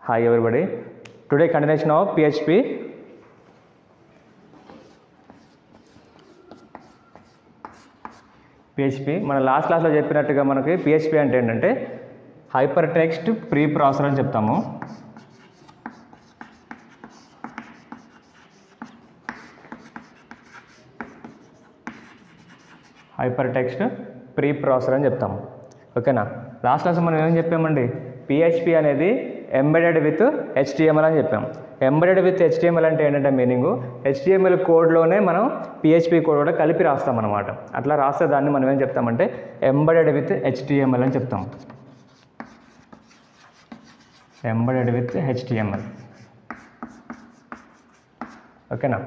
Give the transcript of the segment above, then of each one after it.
Hi everybody. Today continuation of PHP. మన last క్లాస్లో చెప్పినట్టుగా మనకి PHP అంటే ఏంటంటే హైపర్ టెక్స్ట్ ప్రీ ప్రాసెసర్ అని చెప్తాము. హైపర్ టెక్స్ట్ ప్రీ ప్రాసెసర్ అని చెప్తాము. ఓకేనా? లాస్ట్ క్లాస్ మనం ఏం చెప్పామండి, PHP అనేది ఎంబెడెడ్ విత్ HTML అని చెప్పాం. ఎంబెడెడ్ విత్ HTML అంటే ఏంటంటే మీనింగు HTML కోడ్లోనే మనం PHP కోడ్ కూడా కలిపి రాస్తాం అన్నమాట. అట్లా రాస్తే దాన్ని మనం ఏం చెప్తామంటే ఎంబెడెడ్ విత్ HTML అని చెప్తాం. Embedded with HTML. ఓకేనా?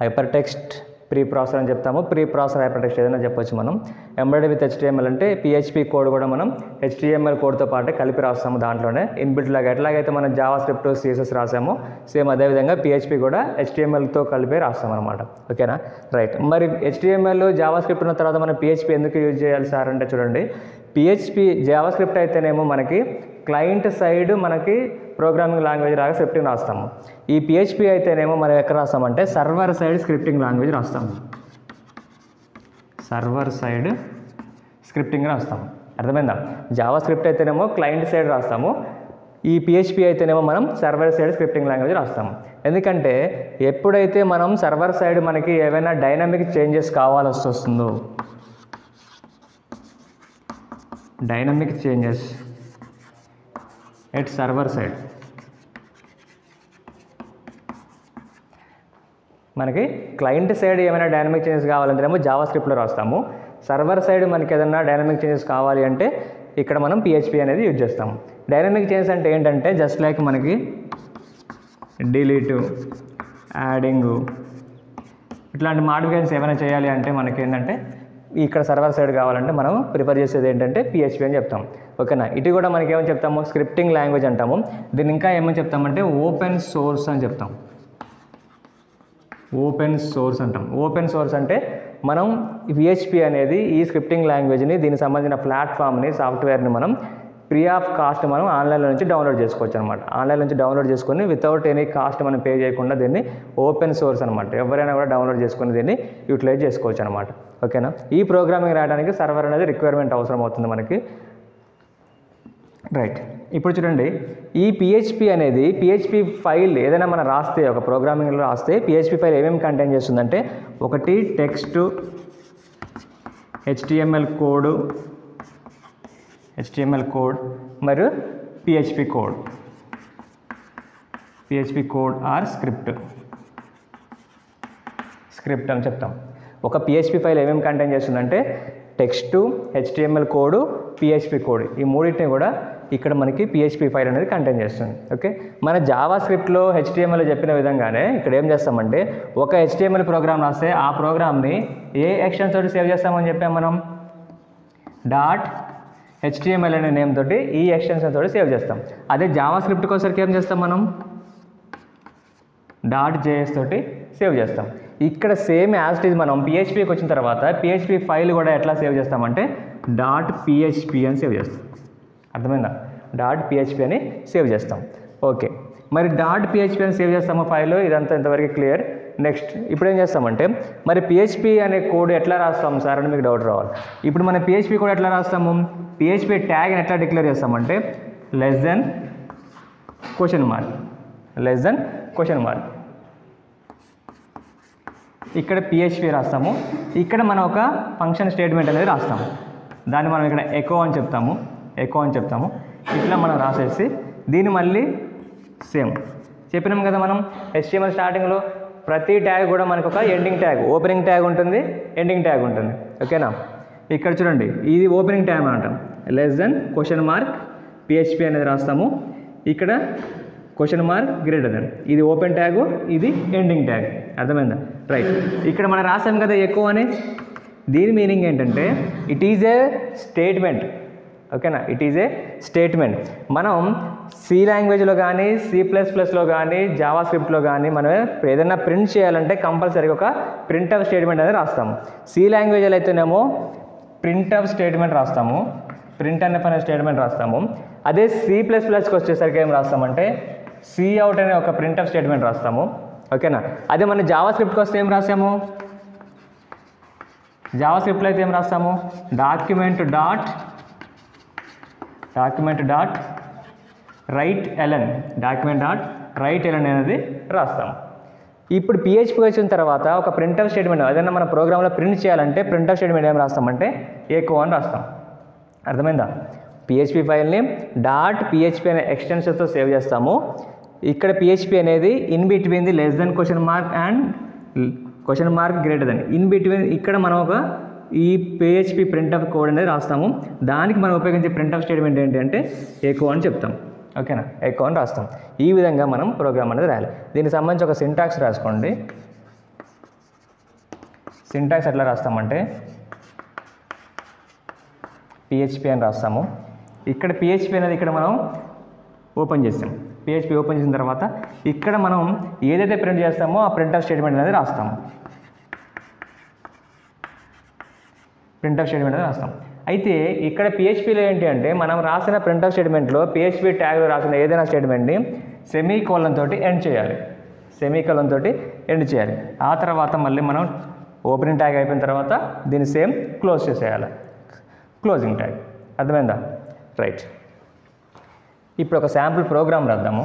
హైపర్ టెక్స్ట్ ప్రీ ప్రాసెసర్ అని చెప్తాము. ప్రీ ప్రాసెసర్ హైపర్ టెక్స్ట్ ఏదైనా చెప్పొచ్చు మనం. ఎంబెడెడ్ విత్ HTML అంటే PHP కోడ్ కూడా మనం HTML కోడ్తో పాటు కలిపి రాస్తాము. దాంట్లోనే ఇన్బిల్ట్ లాగా ఎట్లాగైతే మనం జావా స్క్రిప్ట్ CSS రాసామో సేమ్ అదేవిధంగా PHP కూడా HTMLతో కలిపి రాస్తాం అనమాట. ఓకేనా? రైట్. మరి HTML జావా స్క్రిప్ట్ ఉన్న తర్వాత మనం PHP ఎందుకు యూజ్ చేయాలి సార్ అంటే చూడండి, PHP జావా స్క్రిప్ట్ అయితేనేమో మనకి క్లయింట్ సైడ్ మనకి ప్రోగ్రామింగ్ లాంగ్వేజ్ రాగా స్క్రిప్టింగ్ రాస్తాము. ఈ PHP అయితేనేమో మనం ఎక్కడ రాస్తామంటే సర్వర్ సైడ్ స్క్రిప్టింగ్ లాంగ్వేజ్ రాస్తాము. సర్వర్ సైడ్ స్క్రిప్టింగ్ రాస్తాము. అర్థమైందా? జావా స్క్రిప్ట్ అయితేనేమో క్లయింట్ సైడ్ రాస్తాము. ఈ PHP అయితేనేమో మనం సర్వర్ సైడ్ స్క్రిప్టింగ్ లాంగ్వేజ్ రాస్తాము. ఎందుకంటే ఎప్పుడైతే మనం సర్వర్ సైడ్ మనకి ఏవైనా డైనమిక్ చేంజెస్ కావాల్సి వస్తుందో, dynamic changes at server side, మనకి క్లయింట్ సైడ్ ఏమైనా డైనమిక్ చేంజెస్ కావాలంటేనేమో జావా స్క్రిప్ట్లో రాస్తాము. సర్వర్ సైడ్ మనకి ఏదైనా డైనమిక్ చేంజెస్ కావాలి అంటే ఇక్కడ మనం PHP అనేది యూజ్ చేస్తాము. డైనమిక్ చేంజెస్ అంటే ఏంటంటే జస్ట్ లైక్ మనకి డిలీటు, యాడింగు ఇట్లాంటి మాడిఫికేషన్స్ ఏమైనా చేయాలి అంటే మనకి ఏంటంటే ఇక్కడ సర్వర్ సైడ్ కావాలంటే మనం ప్రిఫర్ చేసేది ఏంటంటే PHP అని చెప్తాం. ఓకేనా? ఇటు కూడా మనకి ఏమని చెప్తాము, స్క్రిప్టింగ్ లాంగ్వేజ్ అంటాము. దీన్ని ఇంకా ఏమని చెప్తామంటే ఓపెన్ సోర్స్ అని చెప్తాం. ఓపెన్ సోర్స్ అంటాం. ఓపెన్ సోర్స్ అంటే మనం PHP అనేది ఈ స్క్రిప్టింగ్ లాంగ్వేజ్ని దీనికి సంబంధించిన ప్లాట్ఫామ్ని సాఫ్ట్వేర్ని మనం ఫ్రీ ఆఫ్ కాస్ట్ మనం ఆన్లైన్లో నుంచి డౌన్లోడ్ చేసుకోవచ్చు అనమాట. ఆన్లైన్ నుంచి డౌన్లోడ్ చేసుకొని వితౌట్ ఎనీ కాస్ట్ మనం పే చేయకుండా దీన్ని ఓపెన్ సోర్స్ అనమాట. ఎవరైనా కూడా డౌన్లోడ్ చేసుకుని దీన్ని యూటిలైజ్ చేసుకోవచ్చు అనమాట. ఓకేనా? ఈ ప్రోగ్రామింగ్ రాయడానికి సర్వర్ అనేది రిక్వైర్మెంట్ అవసరం అవుతుంది మనకి. రైట్. ఇప్పుడు చూడండి, ఈ PHP అనేది PHP ఫైల్ ఏదైనా మనం రాస్తే, ఒక ప్రోగ్రామింగ్లో రాస్తే PHP ఫైల్ ఏమేమి కంటైన్ చేస్తుందంటే ఒకటి టెక్స్ట్, HTML కోడ్ మరియు PHP కోడ్ ఆర్ స్క్రిప్ట్ అని చెప్తాం. ఒక PHP ఫైల్ ఏమేమి కంటైన్ చేస్తుందంటే text, HTML code, PHP code, ఈ మూడింటిని కూడా ఇక్కడ మనకి PHP ఫైల్ అనేది కంటైన్ చేస్తుంది. ఓకే? మన జావా స్క్రిప్ట్లో HTML చెప్పిన విధంగానే ఇక్కడ ఏం చేస్తామంటే ఒక HTML ప్రోగ్రామ్ రాస్తే ఆ ప్రోగ్రామ్ని ఏ ఎక్స్టెన్స్ తోటి సేవ్ చేస్తామని చెప్పాం మనం, .html అనే నేమ్ తోటి ఈ ఎక్స్టెన్షన్ తోటి సేవ్ చేస్తాం. అదే జావా స్క్రిప్ట్ కోసరికి ఏం చేస్తాం మనం, .js తోటి సేవ్ చేస్తాం. ఇక్కడ సేమ్ యాజ్ ఇట్ ఈజ్ మనం PHPకి వచ్చిన తర్వాత PHP ఫైల్ కూడా ఎట్లా సేవ్ చేస్తామంటే .php అని సేవ్ చేస్తాం. అర్థమైందా? .php అని సేవ్ చేస్తాం. ఓకే, మరి .php అని సేవ్ చేస్తాము ఫైల్. ఇదంతా ఇంతవరకు క్లియర్. నెక్స్ట్ ఇప్పుడు ఏం చేస్తామంటే మరి PHP అనే కోడ్ ఎట్లా రాస్తాం సార్ అని మీకు డౌట్ రావాలి. ఇప్పుడు మన PHP కోడ్ ఎట్లా రాస్తాము, PHP ట్యాగ్ని ఎట్లా డిక్లేర్ చేస్తామంటే లెస్ దెన్ క్వశ్చన్ మార్క్. ఇక్కడ PHP రాస్తాము. ఇక్కడ మనం ఒక ఫంక్షన్ స్టేట్మెంట్ అనేది రాస్తాము. దాన్ని మనం ఇక్కడ ఎకో అని చెప్తాము. ఇట్లా మనం రాసేసి దీన్ని మళ్ళీ సేమ్ చెప్పినాం కదా మనం HTML స్టార్టింగ్లో ప్రతి ట్యాగ్ కూడా మనకు ఒక ఎండింగ్ ట్యాగ్, ఓపెనింగ్ ట్యాగ్ ఉంటుంది, ఎండింగ్ ట్యాగ్ ఉంటుంది. ఓకేనా? ఇక్కడ చూడండి, ఇది ఓపెనింగ్ ట్యాగ్ అంటాం. Less than question mark PHP అనేది రాస్తాము. ఇక్కడ క్వశ్చన్ మార్క్ గ్రేటర్ దెన్, ఇది ఓపెన్ ట్యాగ్, ఇది ఎండింగ్ ట్యాగ్. అర్థమైందా? రైట్. ఇక్కడ మనం రాసాం కదా ఎకో అని, దీని మీనింగ్ ఏంటంటే ఇట్ ఈజ్ ఏ స్టేట్మెంట్. ఓకేనా? It is a statement. మనం C లాంగ్వేజ్లో కానీ C++లో కానీ జావా స్క్రిప్ట్లో కానీ మనం ఏదైనా ప్రింట్ చేయాలంటే కంపల్సరీగా ఒక ప్రింట్ఎఫ్ స్టేట్మెంట్ అనేది రాస్తాము. C లాంగ్వేజ్లో అయితేనేమో ప్రింట్ఎఫ్ స్టేట్మెంట్ రాస్తాము. ప్రింట్ అనే స్టేట్మెంట్ రాస్తాము. అదే C++కి వచ్చేసరికి ఏం రాస్తామంటే Cout అనే ఒక ప్రింట్ఎఫ్ స్టేట్మెంట్ రాస్తాము. ఓకేనా. అదే మన జావా స్క్రిప్ట్కి వస్తే ఏం రాసాము, జావా స్క్రిప్ట్లో అయితే ఏం రాస్తాము, డాక్యుమెంట్ డాట్ రైట్ ఎల్ఎన్ అనేది రాస్తాము. ఇప్పుడు PHP వచ్చిన తర్వాత ఒక ప్రింట్ఎఫ్ స్టేట్మెంట్ ఏదైనా మన ప్రోగ్రాంలో ప్రింట్ చేయాలంటే ప్రింట్ఎఫ్ స్టేట్మెంట్ ఏం రాస్తామంటే ఎకో అని రాస్తాం. అర్థమైందా. PHP ఫైల్ని .php అనే ఎక్స్టెన్షన్తో సేవ్ చేస్తాము. ఇక్కడ PHP అనేది in between the less than question mark and question mark greater than, in between ఇక్కడ మనం ఒక ఈ PHP ప్రింట్ఎఫ్ కోడ్ అనేది రాస్తాము. దానికి మనం ఉపయోగించే ప్రింట్ఎఫ్ స్టేట్మెంట్ ఏంటంటే ఎకో అని చెప్తాం. ఓకేనా, ఎకో అని రాస్తాం. ఈ విధంగా మనం ప్రోగ్రామ్ అనేది రాయాలి. దీనికి సంబంధించి ఒక సింటాక్స్ రాసుకోండి. సింటాక్స్ ఎట్లా రాస్తామంటే PHP అని రాస్తాము. ఇక్కడ PHP అనేది ఇక్కడ మనం ఓపెన్ చేస్తాం. PHP ఓపెన్ చేసిన తర్వాత ఇక్కడ మనం ఏదైతే ప్రింట్ చేస్తామో ఆ ప్రింట్ఎఫ్ స్టేట్మెంట్ అనేది రాస్తాము. అయితే ఇక్కడ PHPలో ఏంటి అంటే మనం రాసిన ప్రింట్ఎఫ్ స్టేట్మెంట్లో PHP ట్యాగ్లో రాసిన ఏదైనా స్టేట్మెంట్ని సెమీకోలన్ తోటి ఎండ్ చేయాలి. ఆ తర్వాత మళ్ళీ మనం ఓపెనింగ్ ట్యాగ్ అయిపోయిన తర్వాత దీన్ని సేమ్ క్లోజ్ చేసేయాలి, క్లోజింగ్ ట్యాగ్. అర్థమైందా. రైట్. ఇప్పుడు ఒక శాంపుల్ ప్రోగ్రామ్ రాద్దాము.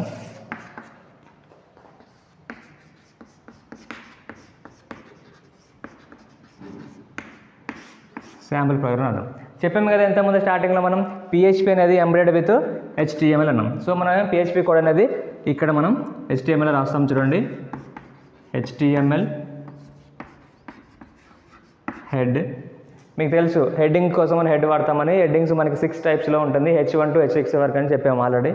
చెప్పాము కదా ఎంతమంది స్టార్టింగ్లో మనం PHP అనేది ఎంబెడెడ్ విత్ HTML అన్నాం. సో మనం PHP కోడ్ అనేది ఇక్కడ మనం HTML రాస్తాం. చూడండి, HTML హెడ్. మీకు తెలుసు హెడ్డింగ్ కోసం మనం హెడ్ వాడతామని. హెడ్డింగ్స్ మనకి 6 టైప్స్లో ఉంటుంది, H1 to H6 వరకు అని చెప్పాము ఆల్రెడీ.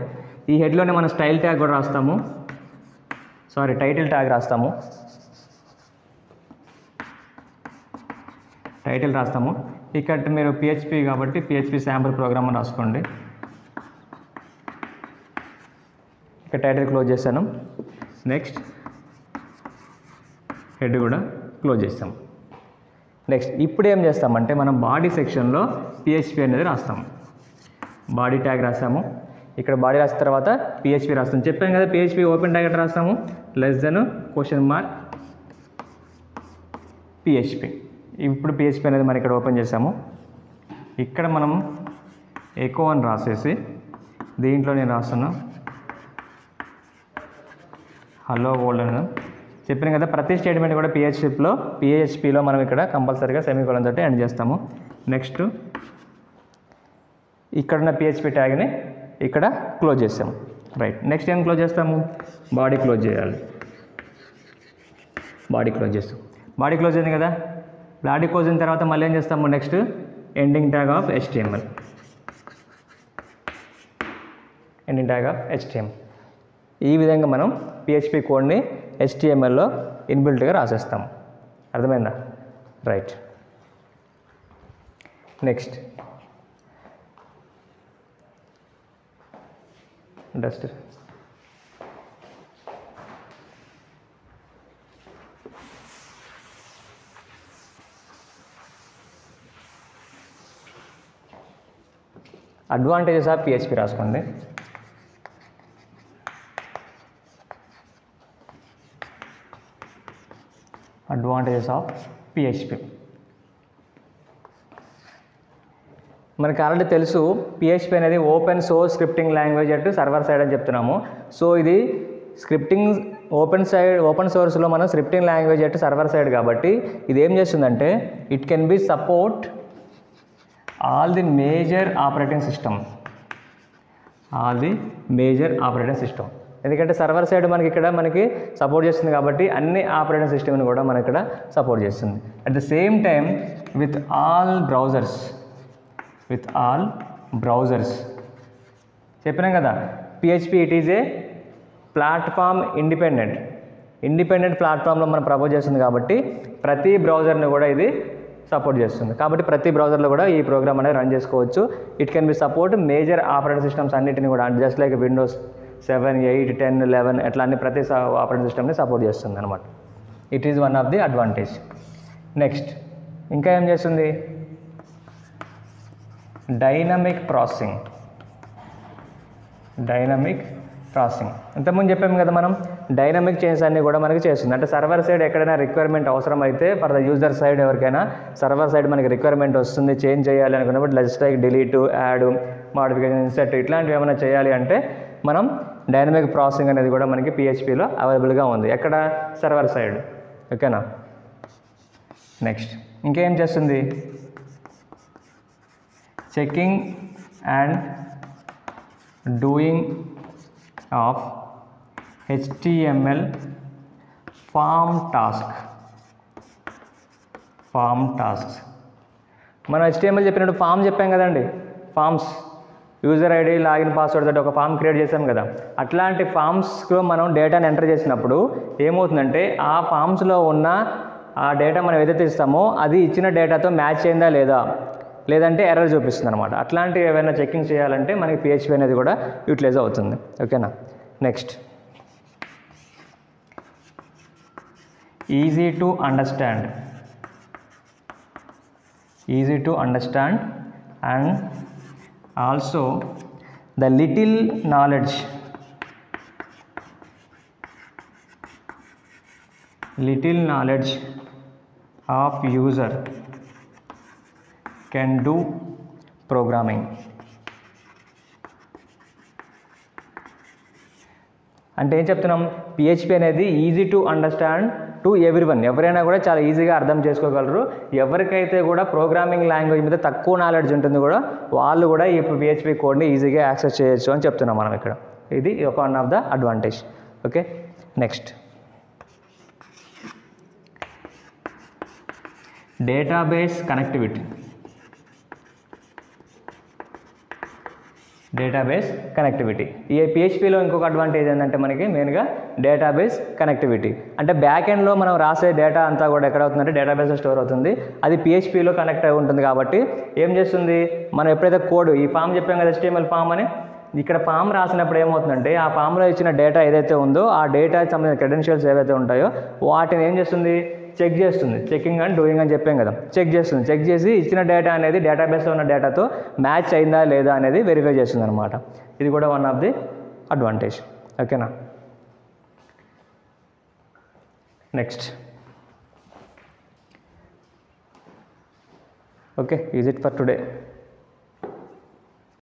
ఈ హెడ్లోనే మనం స్టైల్ ట్యాగ్ కూడా రాస్తాము, టైటిల్ ట్యాగ్ రాస్తాము. ఇక్కడ మీరు PHP కాబట్టి PHP శాంపుల్ ప్రోగ్రామ్ అని రాసుకోండి. ఇక్కడ టైటిల్ క్లోజ్ చేశాను. నెక్స్ట్ హెడ్ కూడా క్లోజ్ చేస్తాం. నెక్స్ట్ ఇప్పుడు ఏం చేస్తామంటే మనం బాడీ సెక్షన్లో PHP అనేది రాస్తాము. బాడీ ట్యాగ్ రాస్తాము. ఇక్కడ బాడీ రాసిన తర్వాత PHP రాస్తాం. చెప్పాను కదా PHP ఓపెన్ ట్యాగ్ ఎట్లా రాస్తాము, less than question mark PHP. ఇప్పుడు PHP అనేది మనం ఇక్కడ ఓపెన్ చేసాము. ఇక్కడ మనం ఎకో అని రాసేసి దీంట్లో నేను రాస్తున్నా హలో వరల్డ్ అని చెప్పాను కదా. ప్రతి స్టేట్మెంట్ కూడా PHPలో మనం ఇక్కడ కంపల్సరీగా సెమీకోలన్ తోటి ఎండ్ చేస్తాము. నెక్స్ట్ ఇక్కడున్న PHP ట్యాగ్ని ఇక్కడ క్లోజ్ చేస్తాము. రైట్. నెక్స్ట్ ఏం క్లోజ్ చేస్తాము, బాడీ క్లోజ్ చేయాలి. బాడీ క్లోజ్ అయింది కదా. బాడీ క్లోజ్ అయిన తర్వాత మళ్ళీ ఏం చేస్తాము, next ending tag of HTML. ఈ విధంగా మనం PHP కోడ్ని HTMLలో ఇన్బిల్ట్గా రాసేస్తాము. అర్థమైందా. Right. Next Duster. Advantages of PHP రాసుకోండి. అడ్వాంటేజెస్ ఆఫ్ PHP మనకి ఆల్రెడీ తెలుసు. PHP అనేది ఓపెన్ సోర్స్ స్క్రిప్టింగ్ లాంగ్వేజ్ అటు సర్వర్ సైడ్ అని చెప్తున్నాము. సో ఇది స్క్రిప్టింగ్ ఓపెన్ సోర్స్లో మనం స్క్రిప్టింగ్ లాంగ్వేజ్ అటు సర్వర్ సైడ్ కాబట్టి ఇది ఏం చేస్తుందంటే it can be support all the major operating system. ఎందుకంటే సర్వర్ సైడ్ మనకి సపోర్ట్ చేస్తుంది కాబట్టి అన్ని ఆపరేటింగ్ సిస్టమ్ని కూడా మనకి ఇక్కడ సపోర్ట్ చేస్తుంది. At the same time with all browsers చెప్పినాం కదా. PHP it is a platform independent ప్లాట్ఫామ్లో మనం ప్రపోజ్ చేస్తుంది కాబట్టి ప్రతి బ్రౌజర్ని కూడా ఇది సపోర్ట్ చేస్తుంది. కాబట్టి ప్రతి బ్రౌజర్లో కూడా ఈ ప్రోగ్రామ్ అనేది రన్ చేసుకోవచ్చు. It can be support major operating systems అన్నిటిని కూడా, జస్ట్ లైక్ Windows 7, 8, 10, 11 ఎట్లా అన్ని ప్రతి ఆపరేటింగ్ సిస్టమ్ని సపోర్ట్ చేస్తుంది అనమాట. It is one of the advantage. Next ఇంకా ఏం చేస్తుంది, డైనమిక్ ప్రాసెసింగ్. ఇంతకుముందు చెప్పాము కదా మనం, డైనమిక్ చేంజెస్ అన్నీ కూడా మనకి చేస్తుంది. అంటే సర్వర్ సైడ్ ఎక్కడైనా రిక్వైర్మెంట్ అవసరం అయితే ఫర్ ద యూజర్ సైడ్ ఎవరికైనా సర్వర్ సైడ్ మనకి రిక్వైర్మెంట్ వస్తుంది, చేంజ్ చేయాలి అనుకున్నప్పుడు just like delete, add, modification, insert ఇట్లాంటివి ఏమైనా చేయాలి అంటే మనం డైనమిక్ ప్రాసెసింగ్ అనేది కూడా మనకి పిహెచ్పిలో అవైలబుల్గా ఉంది. ఎక్కడ? Server side. ఓకేనా? నెక్స్ట్ ఇంకేం చేస్తుంది? Checking and doing of HTML form tasks. మనం HTML చెప్పినట్టు ఫామ్ చెప్పాం కదండి, forms, user ID, login, password తోటి ఒక ఫామ్ క్రియేట్ చేసాం కదా. అట్లాంటి ఫామ్స్లో మనం డేటాని ఎంటర్ చేసినప్పుడు ఏమవుతుందంటే ఆ ఫామ్స్లో ఉన్న ఆ డేటా మనం ఏదైతే ఇస్తామో అది ఇచ్చిన డేటాతో మ్యాచ్ అయిందా లేదా, లేదంటే ఎర్రర్ చూపిస్తుంది అనమాట. అట్లాంటివి ఏమైనా చెకింగ్ చేయాలంటే మనకి పిహెచ్పి అనేది కూడా యూటిలైజ్ అవుతుంది. ఓకేనా? Next easy to understand and also the little knowledge of user can do programming. అంటే ఏం చెప్తున్నాం? పిహెచ్పి అనేది easy to understand to everyone, ఎవరైనా కూడా చాలా ఈజీగా అర్థం చేసుకోగలరు. ఎవరికైతే కూడా ప్రోగ్రామింగ్ లాంగ్వేజ్ మీద తక్కువ నాలెడ్జ్ ఉంటుంది కూడా వాళ్ళు కూడా ఈ పిహెచ్పి కోడ్ని ఈజీగా యాక్సెస్ చేయొచ్చు అని చెప్తున్నాం మనం ఇక్కడ. ఇది ఒక one of the advantage. Okay, next database connectivity. ఈ పిహెచ్పిలో ఇంకొక అడ్వాంటేజ్ ఏంటంటే మనకి మెయిన్గా డేటాబేస్ కనెక్టివిటీ. అంటే బ్యాక్ ఎండ్లో మనం రాసే డేటా అంతా కూడా ఎక్కడ అవుతుందంటే డేటాబేస్లో స్టోర్ అవుతుంది. అది పిహెచ్పిలో కనెక్ట్ అయి ఉంటుంది కాబట్టి ఏం చేస్తుంది, మనం ఎప్పుడైతే కోడ్ ఈ ఫామ్ చెప్పాం కదా HTML ఫామ్ అని, ఇక్కడ ఫామ్ రాసినప్పుడు ఏమవుతుందంటే ఆ ఫామ్లో ఇచ్చిన డేటా ఏదైతే ఉందో ఆ డేటాకి సంబంధించిన క్రెడెన్షియల్స్ ఏవైతే ఉంటాయో వాటిని ఏం చేస్తుంది, చెక్ చేస్తుంది. చెకింగ్ అండ్ డూయింగ్ అని చెప్పాం కదా, చెక్ చేసి ఇచ్చిన డేటా అనేది డేటాబేస్లో ఉన్న డేటాతో మ్యాచ్ అయిందా లేదా అనేది వెరిఫై చేస్తుంది అనమాట. ఇది కూడా వన్ ఆఫ్ ది అడ్వాంటేజ్. ఓకేనా? Next okay, is it for today.